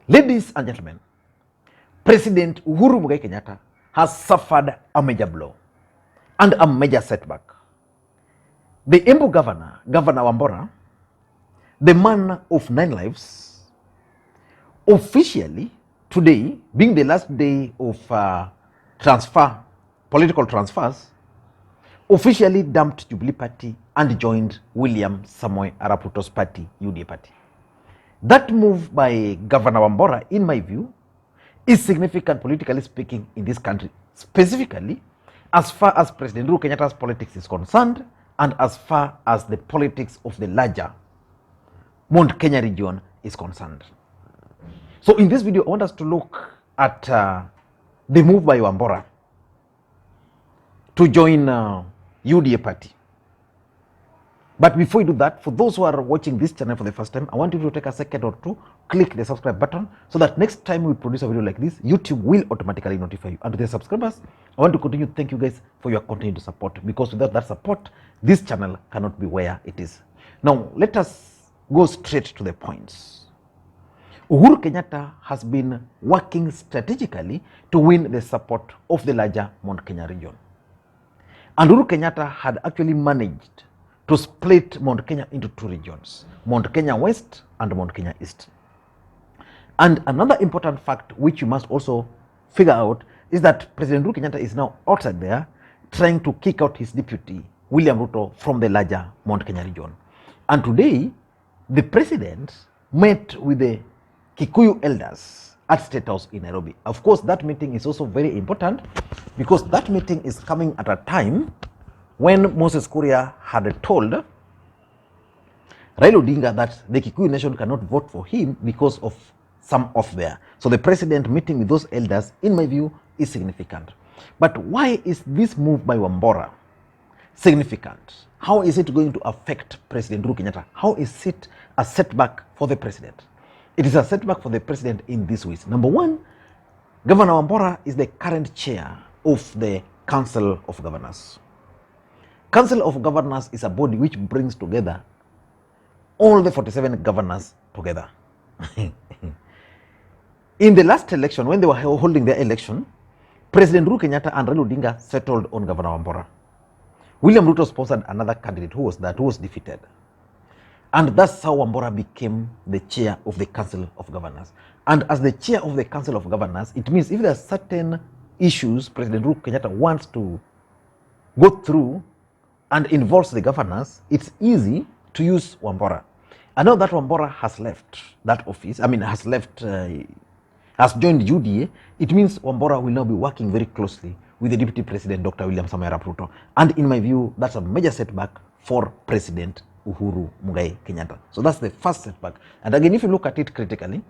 Ladies and gentlemen, President Uhuru Kenyatta has suffered a major blow and a major setback. The Embu Governor, Governor Wambora, the man of 9 lives, officially today, being the last day of political transfers, officially dumped Jubilee Party and joined William Samoei Arap Ruto's party, UDA Party. That move by Governor Wambora, in my view, is significant politically speaking in this country, specifically as far as President Uhuru Kenyatta's politics is concerned and as far as the politics of the larger Mount Kenya region is concerned. So in this video, I want us to look at the move by Wambora to join UDA Party. But before we do that, for those who are watching this channel for the first time, I want you to take a second or two, click the subscribe button so that next time we produce a video like this, YouTube will automatically notify you. And to the subscribers, I want to continue to thank you guys for your continued support, because without that support, this channel cannot be where it is. Now, let us go straight to the points. Uhuru Kenyatta has been working strategically to win the support of the larger Mount Kenya region. And Uhuru Kenyatta had actually managed to split Mount Kenya into 2 regions, Mount Kenya West and Mount Kenya East. And another important fact which you must also figure out is that President Uhuru Kenyatta is now outside there trying to kick out his deputy, William Ruto, from the larger Mount Kenya region. And today, the president met with the Kikuyu elders at State House in Nairobi. Of course, that meeting is also very important because that meeting is coming at a time when Moses Kuria had told Raila Odinga that the Kikuyu nation cannot vote for him because of some off there. So the president meeting with those elders, in my view, is significant. But why is this move by Wambora significant? How is it going to affect President Uhuru Kenyatta? How is it a setback for the president? It is a setback for the president in these ways. Number one, Governor Wambora is the current chair of the Council of Governors. Council of Governors is a body which brings together all the 47 governors together. In the last election, when they were holding their election, President Uhuru Kenyatta and Raila Odinga settled on Governor Wambora. William Ruto sponsored another candidate who was defeated. And that's how Wambora became the chair of the Council of Governors. And as the chair of the Council of Governors, it means if there are certain issues President Uhuru Kenyatta wants to go through and involves the governors, it's easy to use Wambora. And now that Wambora has left that office, has joined UDA, it means Wambora will now be working very closely with the Deputy President, Dr. William Samoei Arap Ruto. And in my view, that's a major setback for President Uhuru Kenyatta. So that's the first setback. And again, if you look at it critically,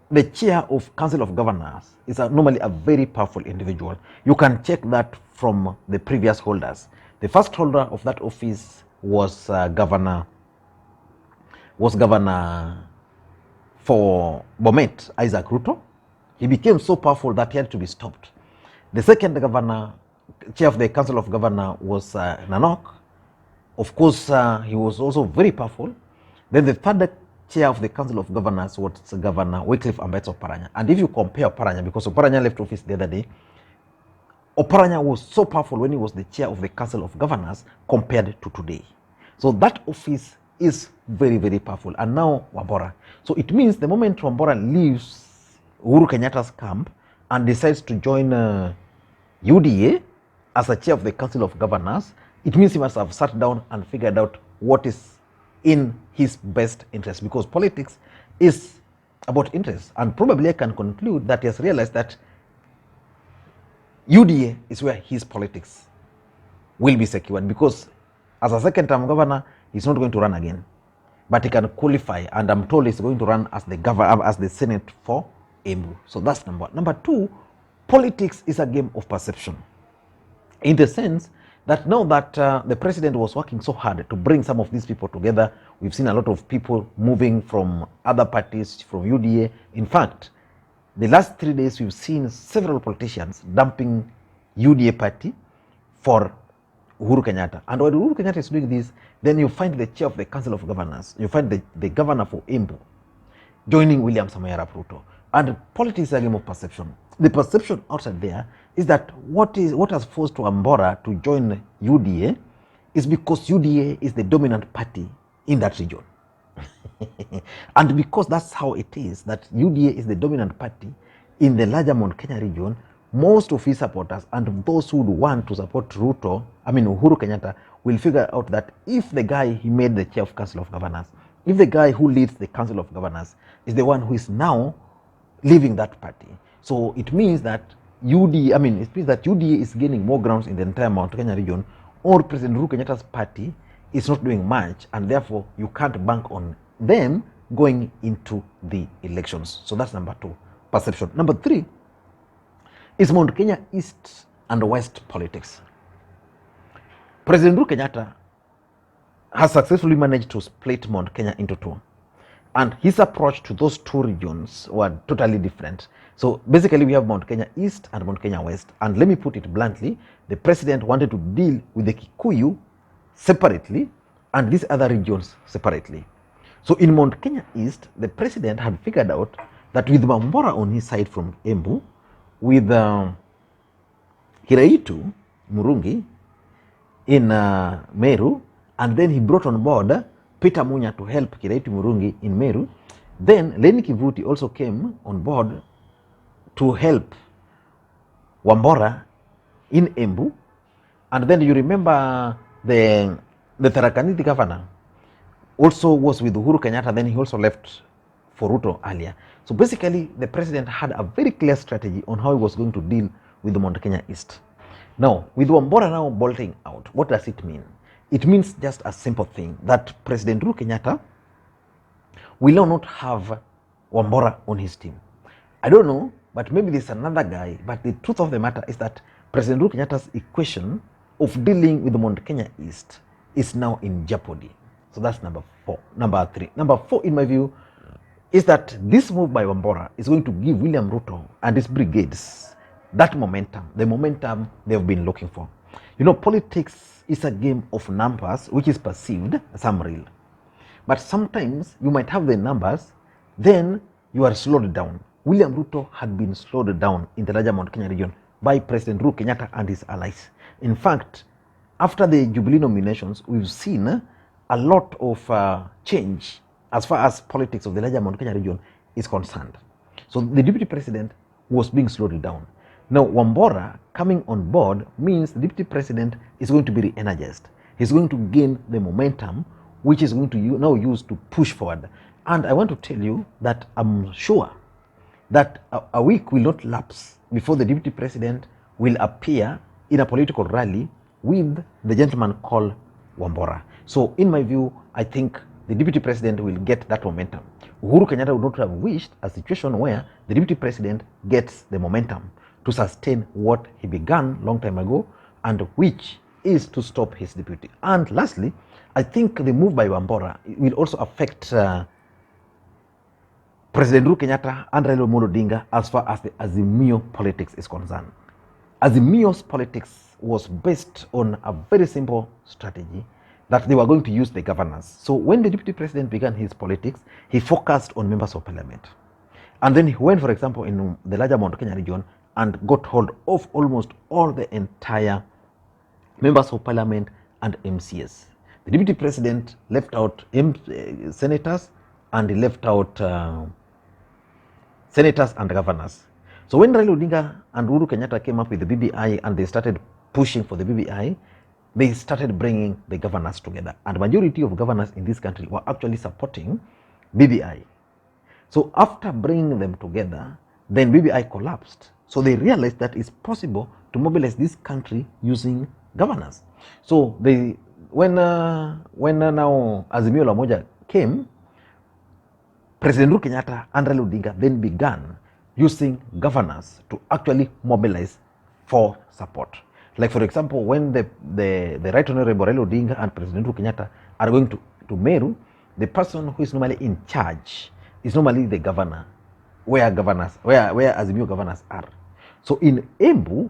the chair of Council of Governors is normally a very powerful individual. You can check that from the previous holders. The first holder of that office was Governor for Bomet, Isaac Ruto. He became so powerful that he had to be stopped. The second governor, chair of the Council of Governors, was Nanok. Of course, he was also very powerful. Then the third chair of the Council of Governors was Governor Wycliffe Ambetsa Oparanya. And if you compare Oparanya, because Oparanya left office the other day, Oparanya was so powerful when he was the chair of the Council of Governors compared to today. So that office is very, very powerful. And now Wambora. So it means the moment Wambora leaves Uhuru Kenyatta's camp and decides to join UDA as a chair of the Council of Governors, it means he must have sat down and figured out what is in his best interest, because politics is about interest. And probably I can conclude that he has realized that UDA is where his politics will be secured, because as a second-term governor, he's not going to run again, but he can qualify, and I'm told he's going to run as the Senate for Embu. So that's number one. Number two, politics is a game of perception, in the sense that now that the president was working so hard to bring some of these people together, we've seen a lot of people moving from other parties, from UDA. In fact, the last 3 days, we've seen several politicians dumping UDA party for Uhuru Kenyatta. And when Uhuru Kenyatta is doing this, then you find the chair of the Council of Governors, you find the governor for Embu joining William Samoei Arap Ruto. And politics is a game of perception. The perception outside there is that what has forced Wambora to join UDA is because UDA is the dominant party in that region. And because that's how it is, that UDA is the dominant party in the larger Mount Kenya region, most of his supporters and those who would want to support Uhuru Kenyatta, will figure out that if the guy he made the chair of Council of Governors, if the guy who leads the Council of Governors is the one who is now leaving that party, so it means that UDA is gaining more grounds in the entire Mount Kenya region, or President Uhuru Kenyatta's party is not doing much, and therefore you can't bank on them going into the elections. So that's number 2, perception. Number 3 is Mount Kenya East and West politics. President Uhuru Kenyatta has successfully managed to split Mount Kenya into 2. And his approach to those 2 regions were totally different. So basically we have Mount Kenya East and Mount Kenya West. And let me put it bluntly, the president wanted to deal with the Kikuyu separately and these other regions separately. So in Mount Kenya East, the president had figured out that with Wambora on his side from Embu, with Kiraitu Murungi in Meru, and then he brought on board Peter Munya to help Kiraitu Murungi in Meru. Then Leni Kivuti also came on board to help Wambora in Embu. And then you remember the Tharaka Nithi governor also was with Uhuru Kenyatta, then he also left for Ruto earlier. So basically the president had a very clear strategy on how he was going to deal with the Mount Kenya East. Now, with Wambora now bolting out, what does it mean? It means just a simple thing, that President Uhuru Kenyatta will not have Wambora on his team. I don't know, but maybe there's another guy, but the truth of the matter is that President Uhuru Kenyatta's equation of dealing with the Mount Kenya East is now in jeopardy. So that's number 3. Number 4, in my view, is that this move by Wambora is going to give William Ruto and his brigades that momentum, the momentum they've been looking for. You know, politics is a game of numbers, which is perceived as unreal. But sometimes you might have the numbers, then you are slowed down. William Ruto had been slowed down in the larger Mount Kenya region by President Uhuru Kenyatta and his allies. In fact, after the Jubilee nominations, we've seen a lot of change as far as politics of the larger Mount Kenya region is concerned. So the deputy president was being slowed down. Now, Wambora coming on board means the deputy president is going to be re-energized. He's going to gain the momentum, which is going to now use to push forward. And I want to tell you that I'm sure that a week will not lapse before the deputy president will appear in a political rally with the gentleman called Wambora. So in my view, I think the deputy president will get that momentum. Uhuru Kenyatta would not have wished a situation where the deputy president gets the momentum to sustain what he began long time ago, and which is to stop his deputy. And lastly, I think the move by Wambora will also affect President Uhuru Kenyatta and Raila Odinga as far as the Azimio politics is concerned. Azimio's politics was based on a very simple strategy that they were going to use the governors. So when the deputy president began his politics, he focused on members of parliament. And then he went, for example, in the larger Mount Kenya region and got hold of almost all the entire members of parliament and MCS. The deputy president left out senators, and he left out senators and governors. So when Raila Odinga and Uhuru Kenyatta came up with the BBI and they started pushing for the BBI, they started bringing the governors together. And majority of governors in this country were actually supporting BBI. So after bringing them together, then BBI collapsed. So they realized that it's possible to mobilize this country using governors. So when now Azimio La Umoja came, President Uhuru Kenyatta and Raila Odinga then began using governors to actually mobilize for support. Like for example, when the Right Honorable Raila Odinga and President Uhuru Kenyatta are going to Meru, the person who is normally in charge is normally the governor, where Azimio governors are. So in Embu,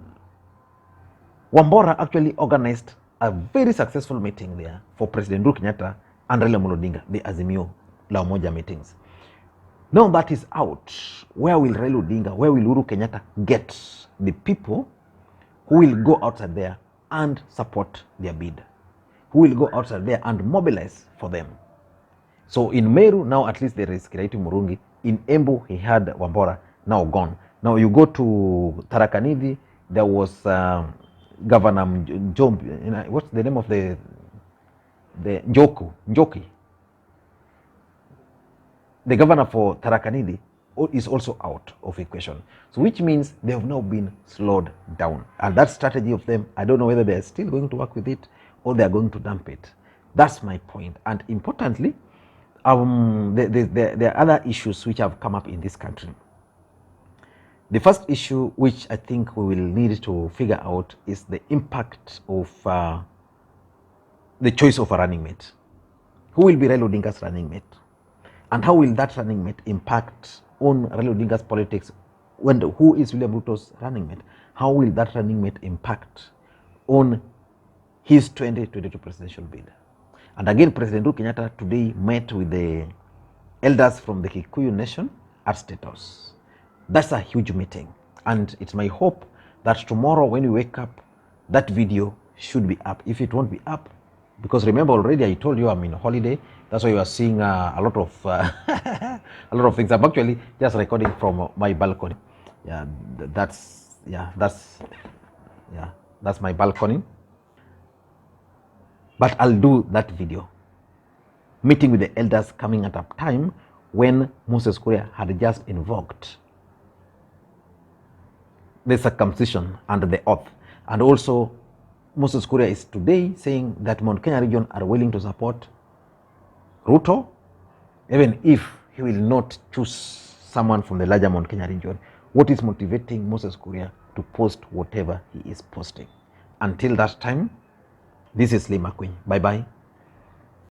Wambora actually organized a very successful meeting there for President Uhuru Kenyatta and Raila Odinga, the Azimio La Umoja meetings. Now that is out, where will Raila Odinga, where will Uhuru Kenyatta get the people who will go outside there and support their bid? Who will go outside there and mobilize for them? So in Meru, now at least there is Kiraitu Murungi. In Embu, he had Wambora, now gone. Now you go to Tharaka Nithi, there was Governor Njombi, what's the name of the Njoki? The governor for Tharaka Nithi is also out of equation. So which means they have now been slowed down. And that strategy of them, I don't know whether they're still going to work with it or they're going to dump it. That's my point. And importantly, there are other issues which have come up in this country. The first issue which I think we will need to figure out is the impact of the choice of a running mate. Who will be Raila Odinga's running mate? And how will that running mate impact on Raila Odinga's politics? Who is William Ruto's running mate? How will that running mate impact on his 2022 presidential bid? And again, President Uhuru Kenyatta today met with the elders from the Kikuyu nation at State House. That's a huge meeting. And it's my hope that tomorrow when we wake up, that video should be up. If it won't be up, because remember already I told you I'm in holiday. That's why you are seeing a lot of a lot of things. I'm actually just recording from my balcony. Yeah, that's my balcony. But I'll do that video. Meeting with the elders coming at a time when Moses Kuria had just invoked the circumcision and the oath. And also Moses Kuria is today saying that Mount Kenya region are willing to support Ruto, even if he will not choose someone from the larger Mount Kenya region. What is motivating Moses Kuria to post whatever he is posting? Until that time, this is Makwiny. Bye-bye.